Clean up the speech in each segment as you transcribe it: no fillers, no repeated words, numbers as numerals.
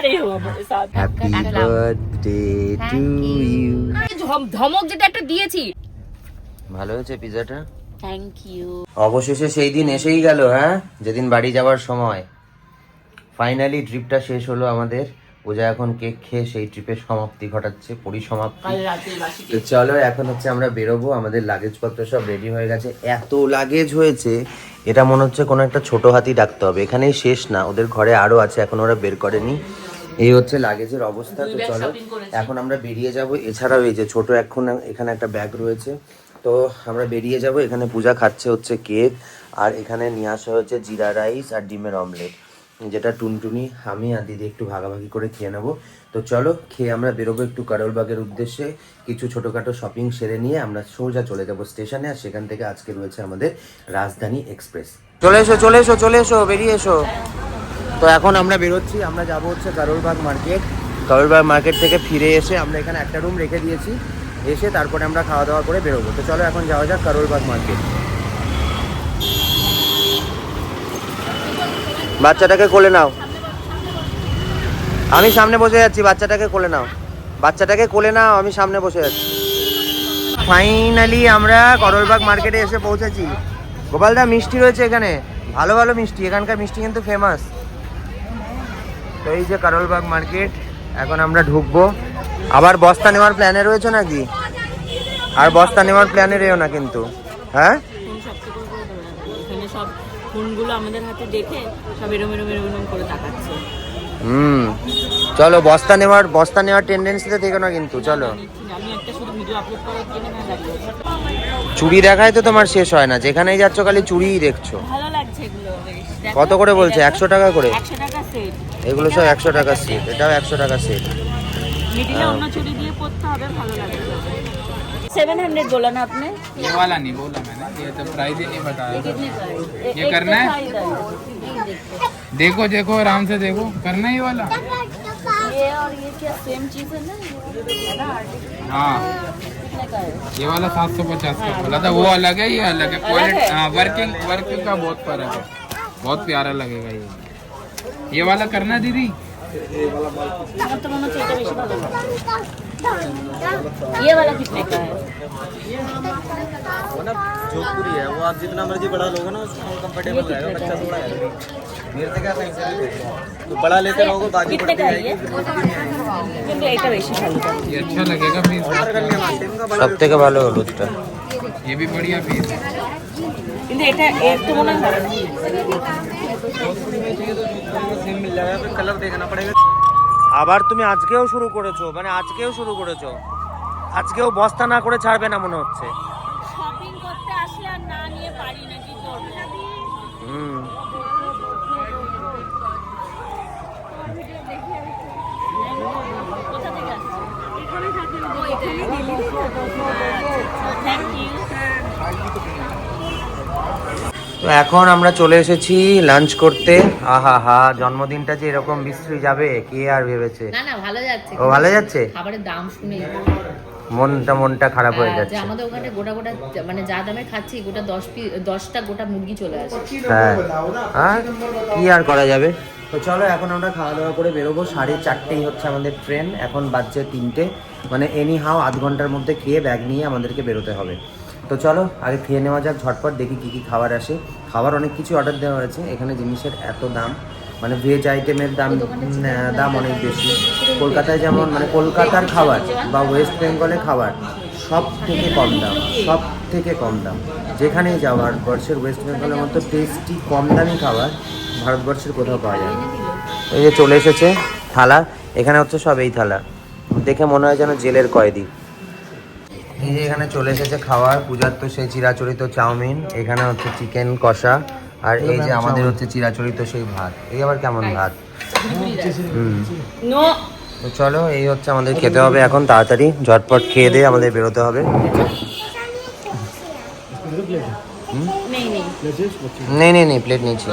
रहे हो हमारे साथ। Happy birthday to you. ধমক যেটা একটা দিয়েছি। ভালো হয়েছে পিজাটা? Thank you. অবশেষে সেই দিন এসেই গেল, হ্যাঁ, যেদিন বাড়ি যাওয়ার সময়। ফাইনালি ট্রিপটা শেষ হলো আমাদের। পূজা এখন কেক খেয়ে সেই ট্রিপের সমাপ্তি ঘটাচ্ছে, পরিসমাপ্তি। তো চলো এখন হচ্ছে আমরা বেরোবো, আমাদের লাগেজ পত্র সব রেডি হয়ে গেছে। এত লাগেজ হয়েছে, এটা মনে হচ্ছে কোনো একটা ছোট হাতি ডাকতে হবে। এখানেই শেষ না, ওদের ঘরে আরো আছে, এখন ওরা বের করেনি। এই হচ্ছে লাগেজের অবস্থা। তো চলো এখন আমরা বেরিয়ে যাব। এছাড়াও এই যে ছোট এখন এখানে একটা ব্যাগ রয়েছে, তো আমরা বেরিয়ে যাব। এখানে পূজা খাচ্ছে হচ্ছে কেক, আর এখানে নিয়ে আসা হচ্ছে জিরা রাইস আর ডিমের অমলেট, যেটা টুনটুনি, আমি আর দিদি একটু ভাগাভাগি করে খেয়ে নেবো। তো চলো খেয়ে আমরা বেরোবো একটু কারোলবাগের উদ্দেশ্যে। কিছু ছোটোখাটো শপিং সেরে নিয়ে আমরা সোজা চলে যাবো স্টেশনে, আর সেখান থেকে আজকে রয়েছে আমাদের রাজধানী এক্সপ্রেস। চলে এসো চলে এসো চলে এসো, বেরিয়ে এসো। তো এখন আমরা বেরোচ্ছি, আমরা যাবো হচ্ছে কারোলবাগ মার্কেট। কারোলবাগ মার্কেট থেকে ফিরে এসে আমরা এখানে একটা রুম রেখে দিয়েছি, এসে তারপরে আমরা খাওয়া দাওয়া করে বেরোবো। তো চলো এখন যাওয়া যাক কারোলবাগ মার্কেট। বাচ্চাটাকে কোলে নাও, আমি সামনে বসে যাচ্ছি। বাচ্চাটাকে কোলে নাও, বাচ্চাটাকে কোলে নাও, আমি সামনে বসে যাচ্ছি। ফাইনালি আমরা করলবাগ মার্কেটে এসে পৌঁছেছি। গোপালদা মিষ্টি রয়েছে এখানে, ভালো ভালো মিষ্টি, এখানকার মিষ্টি কিন্তু ফেমাস। তো এই যে করলবাগ মার্কেট, এখন আমরা ঢুকবো। আবার বস্তা নেওয়ার প্ল্যানে রয়েছে নাকি? আর বস্তা নেওয়ার প্ল্যানে রয়েও না কিন্তু, হ্যাঁ এখানে সব ফোনগুলো আমাদের হাতে দেখে সব এরম এরম এরম এরম করে তাকাচ্ছে। চলো বস্তা নেওয়ার টেন্ডেন্সিতে থেকো না কিন্তু। চলো, আমি একটা শুধু ভিডিও আপলোড করার জন্য দাঁড়িয়ে আছি। চুড়ি দেখায় তো তোমার শেষ হয় না, যেখানেই যাচ্ছ খালি চুড়িই দেখছো। ভালো লাগছে এগুলো বেশ। দেখো, কত করে বলছে? 100 টাকা করে? 100 টাকা সেট। এগুলো সব 100 টাকা সেট, এটাও 100 টাকা সেট। মিডিলে অন্য চুড়ি দিয়ে পরতে হবে, ভালো লাগবে। 700 बोला ना आपने? ये वाला नहीं बोला मैंने, ये तो प्राइस ही नहीं बताया। ये कितने का है? ये करना है? देखो देखो आराम से देखो, करना है ये वाला। ये और ये क्या सेम चीज है ना? है ना? हाँ कितने का है? ये वाला 750 का बोला था, वो अलग है, ये अलग है। क्वालिटी हाँ, वर्किंग का बहुत फर्क है, बहुत प्यारा लगेगा ये वाला करना है दीदी। আমার তো মনে হচ্ছে এটা বেশি ভালো লাগে। ये वाला कितने का है? वो ना जोधपुरी है, वो आप जितना मर्जी बड़ा लोगे ना उसको कंफर्टेबल रहेगा, बच्चा थोड़ा है। मेरे से क्या कहीं से भी देखो, तो बड़ा लेते रहोगे बाजू कितने का है ये? কিন্তু এটা বেশি ভালো লাগে। ये अच्छा लगेगा पीस, সব থেকে ভালো হলুদটা। ये भी बढ़िया पीस है। কিন্তু এটা এর তো মনে হয় सेम मिल जाएगा, फिर कलर देखना पड़ेगा। আবার তুমি আজকেও শুরু করেছো, মানে আজকেও শুরু করেছো, আজকেও বস্তা না করে ছাড়বে না মনে হচ্ছে। শপিং করতে আসলে আর না নিয়ে পারি না, কি করব? কোথা থেকে আসছে? এখানে থাকে। ও এখানে দিলি তো। Thank you. তো এখন আমরা চলে এসেছি লাঞ্চ করতে। আহা হা, জন্মদিনটা যে এরকম বিশ্রী যাবে কে আর ভেবেছে। না না, ভালো যাচ্ছে। ও ভালো যাচ্ছে, খাবারের দাম শুনে মনটা খারাপ হয়ে যাচ্ছে। আমাদের ওখানে গোটা গোটা মানে যা দামে খাচ্ছি, গোটা 10টা গোটা মুরগি চলে আসে। হ্যাঁ, আর কি আর করা যাবে। তো চলো এখন আমরা খাওয়া দাওয়া করে বেরোবো। 4:30 হচ্ছে আমাদের ট্রেন, এখন বাজছে 3টে, মানে এনি হাও আধ ঘন্টার মধ্যে খেয়ে ব্যাগ নিয়ে আমাদেরকে বেরোতে হবে। তো চলো আগে খেয়ে নেওয়া যাক ঝটপট, দেখি কী কী খাবার আসে। খাবার অনেক কিছু অর্ডার দেওয়া হয়েছে, এখানে জিনিসের এত দাম, মানে ভেজ আইটেমের দাম অনেক বেশি। কলকাতায় যেমন, মানে কলকাতার খাবার বা ওয়েস্ট বেঙ্গলের খাবার সব থেকে কম দাম, সব থেকে কম দাম। যেখানেই যাও ভারতবর্ষের ওয়েস্ট বেঙ্গলের মতো টেস্টি কম দামি খাবার ভারতবর্ষের কোথাও পাওয়া যায় না। এই যে চলে এসেছে থালা, এখানে হচ্ছে সব এই থালা, দেখে মনে হয় যেন জেলের কয়েদি। এই যে এখানে চলে এসেছে খাবার, পূজার তো সেই চিরাচরিত চাউমিন, এখানে হচ্ছে চিকেন কষা, আর এই যে আমাদের হচ্ছে চিরাচরিত সেই ভাত। এই আবার কেমন ভাত? তো চলো এই হচ্ছে আমাদের খেতে হবে এখন, তাড়াতাড়ি ঝটপট খেয়ে দিয়ে আমাদের বেরোতে হবে। নেই প্লেট নিচ্ছি।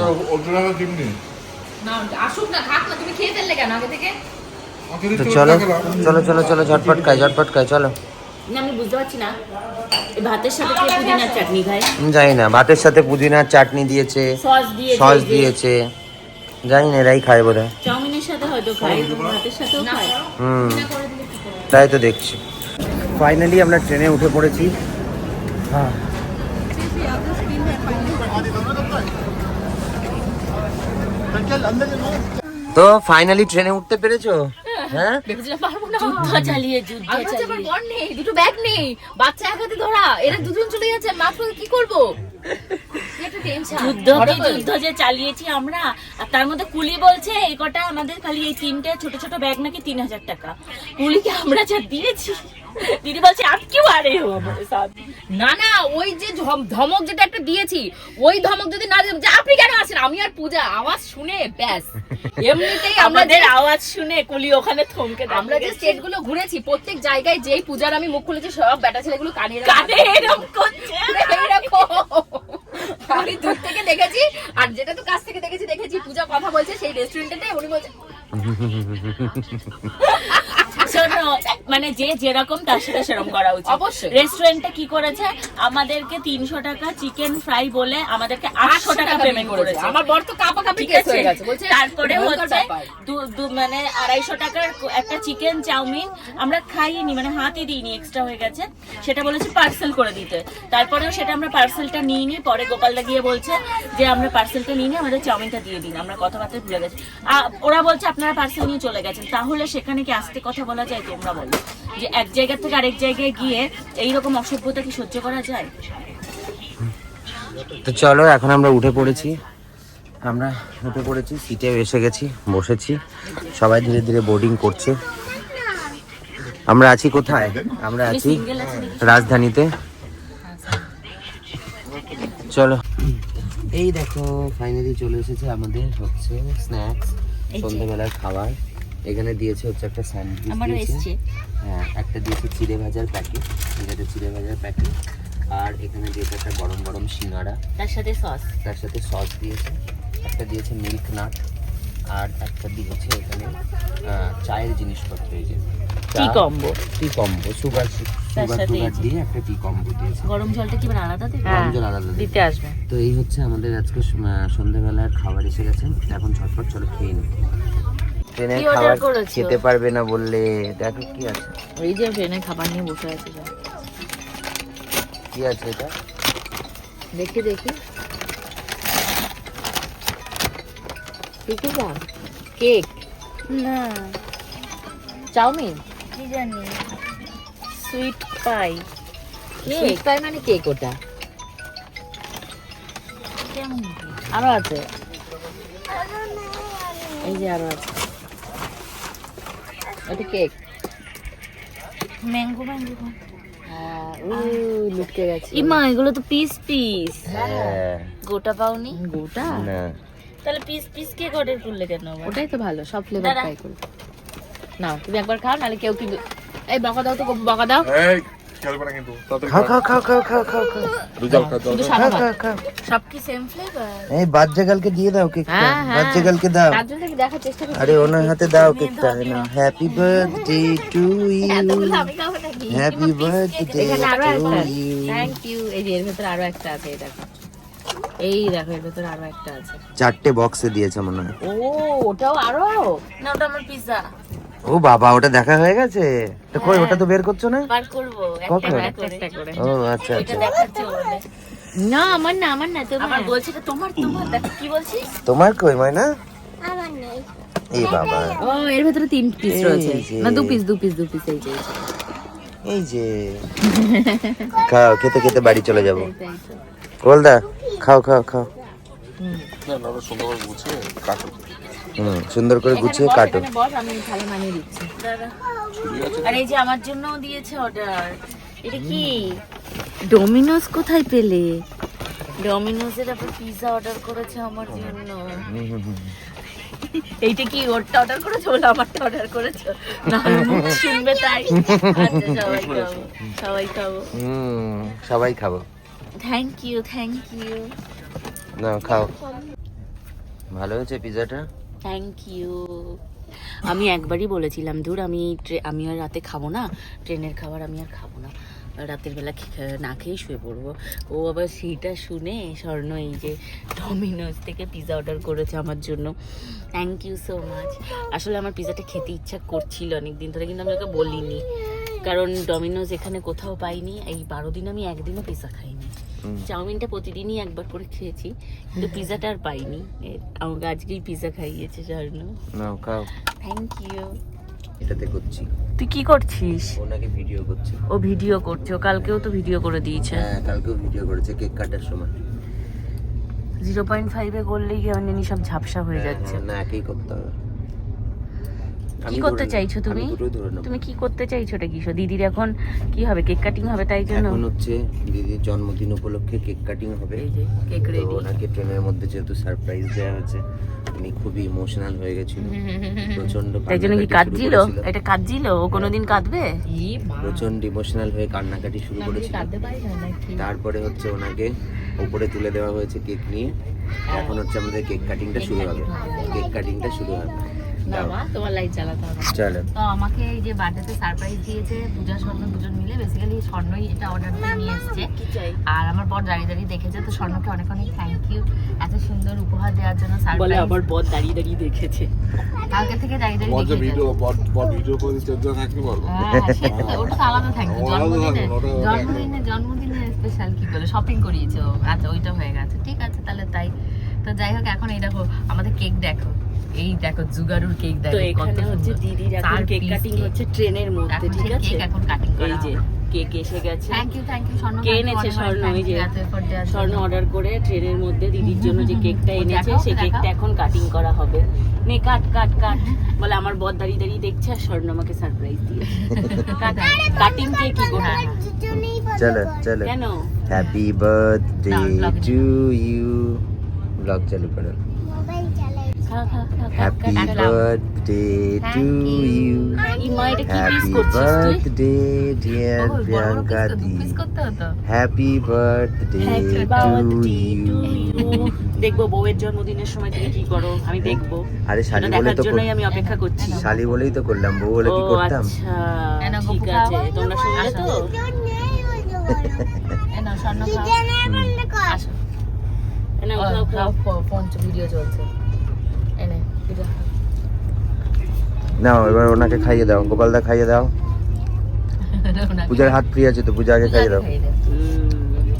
তো চলো চলো চলো চলো ঝটপট খাই চলো। আমি বুঝতে পারছি না এই ভাতের সাথে কি পুদিনার চাটনি খায়? জানি না, ভাতের সাথে পুদিনার চাটনি দিয়েছে, সস দিয়েছে, জানি না এরাই খায় বোধহয়। চাউমিনের রুটির সাথে হয়তো খাই, ভাতের সাথেও খাই। তাই তো দেখছি। ফাইনালি আমরা ট্রেনে উঠে পড়েছি। হ্যাঁ, তো ফাইনালি ট্রেনে উঠতে পেরেছো? হ্যাঁ, যুদ্ধ চালিয়ে বর নেই, দুটো ব্যাগ নেই, বাচ্চা এক হাতে ধরা, এরা দুজন চলে যাচ্ছে, মাত্র কি করবো? যুদ্ধ যে চালিয়েছি আমরা, আর তার মধ্যে কুলি বলছে এই কটা আমাদের খালি এই 3টে ছোট ছোট ব্যাগ নাকি 3000 টাকা। কুলিকে আমরা যা দিয়েছি, দিদি বলছে আপ কিউ আ রে হো আমাদের সাথে। না না, ওই যে ধমক যেটা একটা দিয়েছি, ওই ধমক যদি না দিতাম যে আপনি কেন আসেন, আমি আর পূজা আওয়াজ শুনে ব্যাস এমনিতেই আমাদের আওয়াজ শুনে কুলি ওখানে থমকে আমরা যে স্টেট গুলো ঘুরেছি, প্রত্যেক জায়গায় যেই পূজার আমি মুখ খুলেছি, সব বেটা ছেলেগুলো কানে এরকম করছে। আমি দূর থেকে দেখেছি, আর যেটা তো কাছ থেকে দেখেছি পূজা কথা বলছে সেই রেস্টুরেন্টে, উনি বলছে শোনো, মানে যে যেরকম তার সাথে সেরকম করা উচিত। অবশ্যই। রেস্টুরেন্টে কি করেছে, আমাদেরকে 300 টাকা চিকেন ফ্রাই বলে আমাদেরকে 800 টাকা পেমেন্ট করেছে। আমার বর তো কাপাকাপি ঠিক কেস আছে? হয়ে গেছে, বলছে তারপরে ভয়ঙ্কর হচ্ছে ব্যাপার। মানে 250 টাকার একটা চিকেন চাউমিন আমরা খাইনি, মানে হাতে দিইনি, এক্সট্রা হয়ে গেছে, সেটা বলেছে পার্সেল করে দিতে। তারপরেও সেটা আমরা পার্সেলটা নিইনি। পরে গোপালদা গিয়ে বলছে যে আমরা পার্সেলটা নিইনি, আমাদের চাউমিনটা দিয়ে দিন, আমরা কথাবার্তা ভুলে গেছি। ওরা বলছে আপনারা পার্সেল নিয়ে চলে গেছেন। তাহলে সেখানে কি আস্তে কথা বলা যায়? তোমরা বলো যে এক জায়গা থেকে আরেক জায়গায় গিয়ে এইরকম অসভ্যতা কি সহ্য করা যায়? তো চলো, এখন আমরা উঠে পড়েছি। সিটে এসে গেছি, বসেছি, সবাই ধীরে ধীরে বোর্ডিং করছে। আমরা আছি কোথায়? আমরা আছি রাজধানীতে। চলো, এই দেখো ফাইনালি চলে এসেছে আমাদের হচ্ছে স্ন্যাক্স, সন্ধ্যাবেলার খাবার। এখানে দিয়েছে হচ্ছে একটা স্যান্ডউইচ দিয়েছে, হ্যাঁ, একটা দিয়েছে চিড়ে ভাজার প্যাকেট, এটা চিড়ে ভাজার প্যাকেট, আর এখানে দিয়েছে একটা গরম গরম সিঙ্গাড়া, তার সাথে সস দিয়েছে, একটা দিয়েছে মিল্ক নাট, আর একটা দিয়েছে এখানে চায়ের জিনিসপত্র, এই যে টি কম্বো, সুগার দিয়ে একটা টি কম্বো দিয়েছে। গরম জলটা কি আলাদা দেবে? গরম জল আলাদা দিতে আসবে। তো এই হচ্ছে আমাদের আজকে সন্ধ্যাবেলার খাবার এসে গেছে। এখন ঝটপট চলো খেয়ে নিই। ট্রেনের কি order খাবার করেছো? খেতে পারবে না বললে, দেখো কি আছে, এই যে ট্রেনে খাবার নিয়ে বসে আছে। কি আছে এটা, দেখি কেক না, চাউমিন, কি জানি, সুইট পাই। কেক পাই মানে কেক, ওটা কেমন? আরো আছে, এই যে আরো আছে, ওটা কেক। ম্যাঙ্গো লুটকে গেছে। ইমা, এগুলো তো পিস হ্যাঁ, গোটা পাওনি? গোটা না তাহলে পিস কেক অর্ডার করলে কেন? ওটাই তো ভালো, সব ফ্লেভার দাঁড়া। ট্রাই করো। নাও তুমি একবার খাও, নাহলে কেউ কি এই বকা দাও তো, বকা দাও। শুধু সাদা ভাত। সব কি সেম ফ্লেভার? এই বাচ্চাকালকে দিয়ে দাও কেকটা, হ্যাঁ, হ্যাঁ। বাচ্চাকালকে দাও। তার জন্য আমি দেখার চেষ্টা করছি। আরে ওনার হাতে দাও কেকটা, না, হ্যাপি বার্থডে টু ইউ, এতগুলো আমি খাবো নাকি? হ্যাপি বার্থডে এখানে আরো টু একটা, ইউ। Thank you. এই যে এর ভেতরে আরো একটা আছে, এই দেখো, এই দেখো, এর ভেতরে আরো একটা আছে। 4টে বক্সে দিয়েছে মনে হয়। ও, ওটাও আরো। না, ওটা আমার পিজ্জা। ও বাবা, ওটা দেখা হয়ে গেছে, তো কই ওটা তো বের করছো না? বার করবো কখন? একটা করে। ও আচ্ছা এটা আচ্ছা, দেখাচ্ছে বলে। না আমার না তোমার। আমার বলছে এটা তোমার দেখো কি বলছিস? তোমার কই ময়না? এই বাবা, ও, এর ভেতরে 3 পিস এই রয়েছে, যে। না 2 পিস, এই যে এই যে খাও, খেতে খেতে বাড়ি চলে যাবো। তাই তো। গোলদা, খাও, সুন্দর করে গুছিয়ে এখানে বস, কাটো। এখানে বস, আমি থালি মানিয়ে দিচ্ছি। দাদা, আর এই যে আমার জন্য দিয়েছে অর্ডার। এটা কি? ডোমিনোস কোথায় পেলে? ডমিনোজের আবার পিৎজা অর্ডার করেছে আমার জন্য। এইটা কি ওরটা অর্ডার করেছো বলে আমারটা অর্ডার করেছো? না মুখ শুনবে তাই। আচ্ছা, সবাই খাবো। সবাই খাবো। Thank you. না খাও, ভালো হয়েছে পিজাটা। Thank you. আমি একবারই বলেছিলাম, ধুর আমি আর রাতে খাবো না, ট্রেনের খাবার আমি আর খাবো না। রাতের বেলা না খেয়েই শুয়ে পড়বো। ও আবার সেইটা শুনে স্বর্ণ এই যে ডমিনোজ থেকে পিৎজা অর্ডার করেছে আমার জন্য। Thank you so much. আসলে আমার পিৎজাটা খেতে ইচ্ছা করছিল অনেকদিন ধরে, কিন্তু আমি ওকে বলিনি, কারণ ডমিনোজ এখানে কোথাও পাইনি। এই 12 দিন আমি একদিনও পিৎজা খাইনি। চাউমিনটা প্রতিদিনই একবার করে খেয়েছি, কিন্তু পিৎজাটা আর পাইনি। আমাকে আজকেই পিৎজা খাইয়েছে স্বর্ণ। নাও খাও। Thank you. এটাতে করছি। তুই কি করছিস? ওনাকে ভিডিও করছে। ও ভিডিও করছে, ও কালকেও তো ভিডিও করে দিয়েছে। হ্যাঁ কালকেও ভিডিও করেছে কেক কাটার সময়। 0.5 করলেই কেমন জানি সব ঝাপসা হয়ে যাচ্ছে। না একই করতে হবে। কি করতে চাইছো তুমি? তুমি কি করতে চাইছো এটা কিসো? দিদির এখন কি হবে? কেক কাটিং হবে, তাই জন্য এখন হচ্ছে দিদির জন্মদিন উপলক্ষে কেক কাটিং হবে। এই যে কেক তো রেডি। ওনাকে ট্রেনের মধ্যে যেহেতু সারপ্রাইজ দেওয়া হয়েছে, উনি খুবই ইমোশনাল হয়ে গেছিল, প্রচন্ড তাই জন্য কি কান্নাকাটি শুরু কাঁদছিল? করেছিল। এটা কাঁদছিল? ও কোনোদিন কাঁদবে? ই মা, প্রচন্ড ইমোশনাল হয়ে কান্নাকাটি শুরু আমি করেছিল। কাঁদতে পারি না নাকি? তারপরে হচ্ছে ওনাকে উপরে তুলে দেওয়া হয়েছে কেক নিয়ে। এখন হচ্ছে আমাদের কেক কাটিংটা শুরু হবে। কেক কাটিংটা শুরু হবে। না মা, তোমার লাইট জ্বালাতে হবে। চলো। তো আমাকে এই যে বার্থডেতে সারপ্রাইজ দিয়েছে পূজা স্বর্ণ দুজন মিলে। বেসিক্যালি স্বর্ণই এটা অর্ডার দিয়ে নিয়ে এসছে, আর আমার বর দাঁড়িয়ে দাঁড়িয়ে দেখেছে। তো স্বর্ণকে অনেক অনেক থ্যাংক ইউ এত সুন্দর উপহার দেওয়ার জন্য। বলে সারপ্রাইজ আমার বর দাঁড়িয়ে দাঁড়িয়ে দেখেছে। কালকে থেকে দাঁড়িয়ে দাঁড়িয়ে দেখেছে। ভিডিও করে চর্চা থাকতে পারবো। হ্যাঁ, সেটা তো, ওটা তো আলাদা থ্যাংক ইউ। জন্মদিনে স্পেশাল কি বলে শপিং করিয়েছে ও। আচ্ছা, ওইটা হয়ে গেছে, ঠিক আছে তাহলে তাই। তো যাই হোক, এখন এই দেখো আমাদের কেক দেখো, এই দেখো জুগারুর কেক দেখো। তো এখানে হচ্ছে দিদির এখন কেক কাটিং হচ্ছে ট্রেনের মধ্যে, ঠিক আছে? কেক এখন কাটিং করা এই যে কেক এসে গেছে। থ্যাংক ইউ স্বর্ণ। কে এনেছে? স্বর্ণ। এই যে স্বর্ণ অর্ডার করে ট্রেনের মধ্যে দিদির জন্য যে কেকটা এনেছে, সেই কেকটা এখন কাটিং করা হবে। নে কাট কাট কাট। বলে আমার বর দাঁড়িয়ে দাঁড়িয়ে দেখছে, আর স্বর্ণ আমাকে সারপ্রাইজ দিয়ে কাটিং কেক কি গোটা। চলো চলো। কেন? হ্যাপি বার্থডে না, vlog এ টু ইউ। ব্লগ চালু করো। খা খা খা হ্যাপি বার্থডে টু ইউ। ইমা এটা কি পিস হ্যাপি করছিস তুই? Birthday dear Priyanka di. পিস করতে হতো। Happy birthday Happy to birthday you. to you. দেখবো বউয়ের জন্মদিনের সময় তুমি কি করো, আমি দেখবো। আরে শালি সেটা বলে দেখার তো জন্যই আমি অপেক্ষা করছি। শালি বলেই তো করলাম, বউ বলে কি ও করতাম? আচ্ছা, এনা গপু ঠিক খাও। আছে। তোমরা শুনলে তো? এই নাও, স্বর্ণ খাও। আসো। এ নাও, খাও খাও। ফোন ভিডিও চলছে। এনে ভিডিও। নাও এবার ওনাকে খাইয়ে দাও, গোপালদা খাইয়ে দাও। পূজার হাত ফ্রি আছে তো, পূজা আগে খাইয়ে দাও।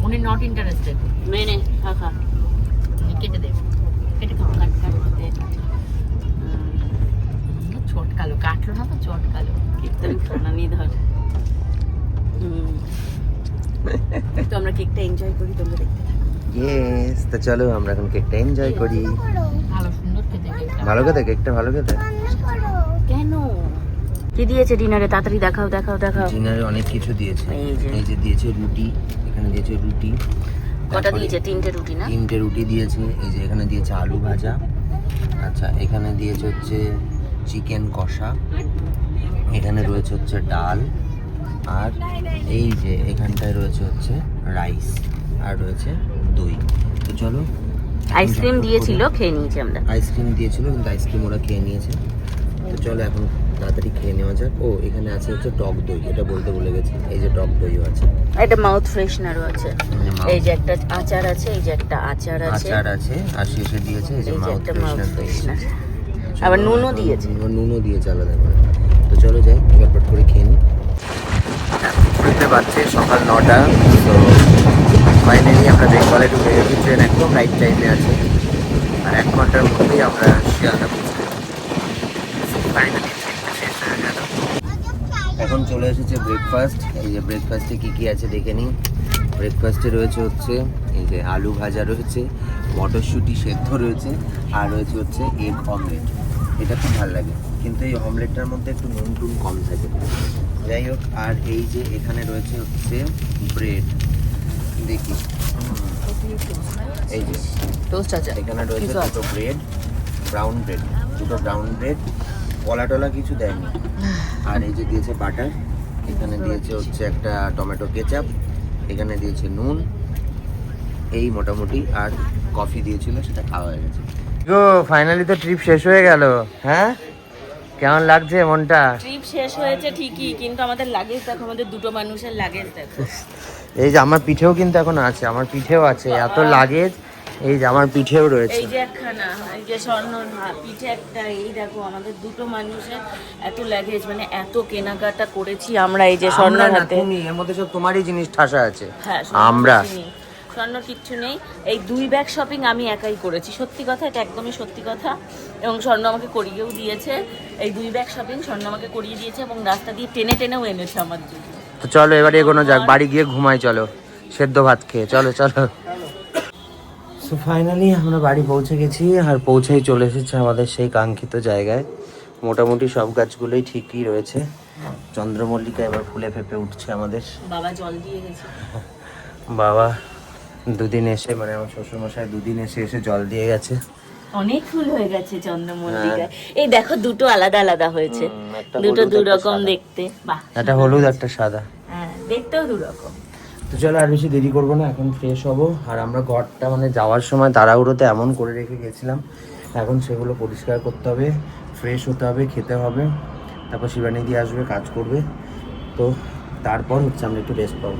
উনি নট ইন্টারেস্টেড। মেনে খা খা। কেটে দে, কেটে খাও। কাট কাট দে। চটকালো, কাটলো না তো চটকালো। কেকটা আমি খানা নিয়ে ধর। তো আমরা কেকটা এনজয় করি, তোমরা দেখতে থাকো। ইয়েস, তো চলো আমরা এখন কেকটা এনজয় করি। ভালো সুন্দর খেতে কেকটা। ভালো খেতে কেকটা, ভালো খেতে। কেন? কি দিয়েছে ডিনারে? তাড়াতাড়ি দেখাও দেখাও দেখাও। ডিনারে অনেক কিছু দিয়েছে। এই যে। এই যে দিয়েছে রুটি, এখানে দিয়েছে রুটি। কটা তারপরে দিয়েছে? 3টে রুটি না? 3টে রুটি দিয়েছে। এই যে এখানে দিয়েছে আলু ভাজা। আচ্ছা, এখানে দিয়েছে হচ্ছে চিকেন কষা। এখানে রয়েছে হচ্ছে ডাল, আর এই যে এখানটায় রয়েছে হচ্ছে রাইস, আর রয়েছে দই। তো চলো। আইসক্রিম দিয়েছিল, খেয়ে নিয়েছি আমরা। আইসক্রিম দিয়েছিল, কিন্তু আইসক্রিম ওরা খেয়ে নিয়েছে। তো চলো এখন তাড়াতাড়ি খেয়ে নেওয়া যাক। ও এখানে আছে হচ্ছে টক দই, এটা বলতে ভুলে গেছি। এই যে টক দইও আছে, এটা মাউথ ফ্রেশনারও আছে। mouth- এই যে একটা আচার আছে, এই যে একটা আচার আছে, আচার আছে, আর শেষে দিয়েছে এই যে এই যে মাউথ একটা মাউথ ফ্রেশনার। ফ্রেশনার। আবার নুনও দিয়েছে। নুনও দিয়েছে আলাদা করে। তো চলো যাই, ঝটপট করে খেয়ে নিই। বুঝতে পারছে সকাল 9টা। তো ফাইনালি আমরা বেঙ্গলে ঢুকে গেছি। ট্রেন একদম রাইট টাইমে আছে, আর 1 ঘন্টার মধ্যেই আমরা শিয়ালদা পৌঁছে যাবো। ফাইনালি ট্রেনটা শেষ হয়ে গেল। এখন চলে এসেছে ব্রেকফাস্ট। এই যে ব্রেকফাস্টে কী কী আছে দেখে নিই। ব্রেকফাস্টে রয়েছে হচ্ছে এই যে আলু ভাজা রয়েছে, মটরশুঁটি সেদ্ধ রয়েছে, আর রয়েছে হচ্ছে এগ অমলেট। এটা খুব ভালো লাগে, কিন্তু এই অমলেটটার মধ্যে একটু নুন টুন কম থাকে। যাই হোক, আর এই যে এখানে রয়েছে হচ্ছে ব্রেড। দেখি, এই যে টোস্ট আছে। এখানে রয়েছে দুটো ব্রেড, ব্রাউন ব্রেড, দুটো ব্রাউন ব্রেড। কলা টলা কিছু দেয়নি। আর এই যে দিয়েছে বাটার, এখানে দিয়েছে হচ্ছে একটা টমেটো কেচাপ, এখানে দিয়েছে নুন, এই মোটামুটি। আর কফি দিয়েছিল, সেটা খাওয়া হয়ে গেছে। গো ফাইনালি তো ট্রিপ শেষ হয়ে গেল। হ্যাঁ, কেমন লাগছে মনটা? ট্রিপ শেষ হয়েছে ঠিকই, কিন্তু আমাদের লাগেজ দেখো, আমাদের দুটো মানুষের লাগেজ দেখো। এই যে আমার পিঠেও কিন্তু এখন আছে, আমার পিঠেও আছে এত লাগেজ। এই যে আমার পিঠেও রয়েছে। এই যে একখানা, এই যে স্বর্ণর পিঠে একটা, এই দেখো আমাদের দুটো মানুষের এত লাগেজ, মানে এত কেনাকাটা করেছি আমরা। এই যে স্বর্ণর আমরা না, হাতে, তুমি এর মধ্যে সব তোমারই জিনিস ঠাসা আছে। হ্যাঁ আমরা স্বর্ণর কিচ্ছু নেই। এই 2 ব্যাগ শপিং আমি একাই করেছি, সত্যি কথা, এটা একদমই সত্যি কথা। এবং স্বর্ণ আমাকে করিয়েও দিয়েছে, এই 2 ব্যাগ শপিং স্বর্ণ আমাকে করিয়ে দিয়েছে, এবং রাস্তা দিয়ে টেনে টেনেও এনেছে আমার জন্য। তো চলো এবারে এগোনো যাক, বাড়ি গিয়ে ঘুমাই, চলো সেদ্ধ ভাত খেয়ে, চলো চলো। সো ফাইনালি আমরা বাড়ি পৌঁছে গেছি, আর পৌঁছেই চলে এসেছে আমাদের সেই কাঙ্ক্ষিত জায়গায়। মোটামুটি সব গাছগুলোই ঠিকই রয়েছে। চন্দ্রমল্লিকা এবার ফুলে ফেপে উঠছে আমাদের। বাবা জল দিয়ে গেছে। বাবা দুদিন এসে, মানে আমার শ্বশুরমশাই দুদিন এসে জল দিয়ে গেছে। অনেক ফুল হয়ে গেছে চন্দ্রমল্লিকায়। এই দেখো দুটো আলাদা আলাদা হয়েছে, একটা দুটো হলুদ, দু একটা রকম সাদা। দেখতে। বাহ, একটা হলুদ একটা সাদা। হ্যাঁ দেখতেও 2 রকম। তো চলো আর বেশি দেরি করবো না, এখন ফ্রেশ হবো। আর আমরা ঘরটা মানে যাওয়ার সময় তাড়াহুড়োতে এমন করে রেখে গেছিলাম, এখন সেগুলো পরিষ্কার করতে হবে, ফ্রেশ হতে হবে, খেতে হবে, তারপর শিবানী দিয়ে আসবে, কাজ করবে। তো তারপর হচ্ছে আমরা একটু রেস্ট পাবো।